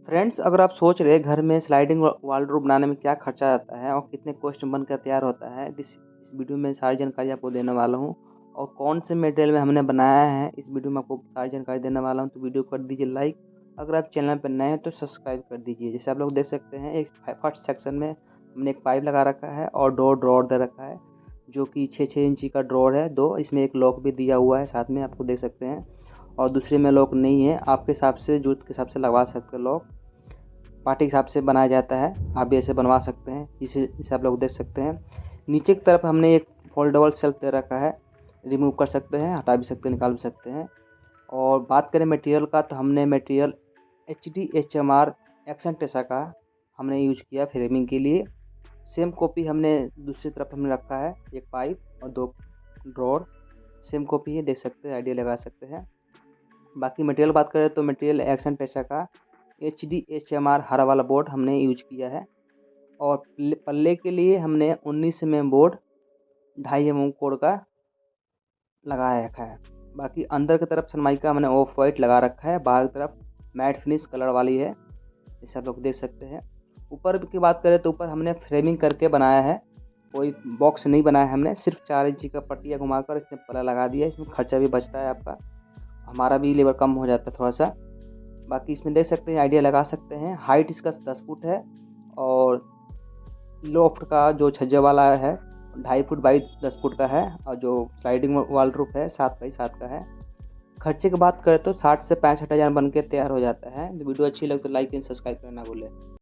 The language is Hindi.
फ्रेंड्स, अगर आप सोच रहे हैं घर में स्लाइडिंग वॉलड्रॉप बनाने में क्या खर्चा आता है और कितने कॉस्ट में बनकर तैयार होता है, इस वीडियो में सारी जानकारी आपको देने वाला हूँ। और कौन से मटेरियल में हमने बनाया है, इस वीडियो में आपको सारी जानकारी देने वाला हूँ। तो वीडियो कर दीजिए लाइक। अगर आप चैनल पर नए हैं तो सब्सक्राइब कर दीजिए। जैसे आप लोग देख सकते हैं, एक फर्स्ट सेक्शन में हमने एक पाइप लगा रखा है और दो ड्रॉर दे रखा है, जो कि 6-6 इंची का ड्रॉर है दो। इसमें एक लॉक भी दिया हुआ है साथ में, आपको देख सकते हैं। और दूसरे में लॉक नहीं है, आपके हिसाब से जरूरत के हिसाब से लगवा सकते हैं लॉक। पार्टी के हिसाब से बनाया जाता है, आप भी ऐसे बनवा सकते हैं। इसे आप लोग देख सकते हैं। नीचे की तरफ हमने एक फोल्डेबल शेल्फ दे रखा है, रिमूव कर सकते हैं, हटा भी सकते हैं, निकाल भी सकते हैं। और बात करें मटेरियल का, तो हमने मटेरियल HDHMR एक्शन टेसा का हमने यूज किया फ्रेमिंग के लिए। सेम कॉपी हमने दूसरी तरफ हमने रखा है, एक पाइप और 2 ड्रॉर। सेम कॉपी है, देख सकते हैं, आइडिया लगा सकते हैं। बाकी मटेरियल बात करें तो मटेरियल एक्शन टेसा का HDHMR हरा वाला बोर्ड हमने यूज किया है। और पल्ले के लिए हमने 19 mm बोर्ड 2.5 mm कोड का लगाया रखा है। बाकी अंदर की तरफ सनमाइका हमने ऑफ वाइट लगा रखा है, बाहर की तरफ मैट फिनिश कलर वाली है, जैसे आप लोग देख सकते हैं। ऊपर की बात करें तो ऊपर हमने फ्रेमिंग करके बनाया है, कोई बॉक्स नहीं बनाया है हमने। सिर्फ 4 इंची का पट्टिया घुमाकर इसमें पल्ला लगा दिया। इसमें खर्चा भी बचता है आपका, हमारा भी लेबर कम हो जाता है थोड़ा सा। बाकी इसमें देख सकते हैं, आइडिया लगा सकते हैं। हाइट इसका 10 फुट है और लोफ्ट का जो छज्जे वाला है 2.5 फुट बाई 10 फुट का है। और जो स्लाइडिंग वॉलड्रॉप है 7 बाई 7 का है। खर्चे की बात करें तो 60 से 65 हज़ार बन के तैयार हो जाता है। वीडियो अच्छी लगे तो लाइक एंड सब्सक्राइब करना भूलें।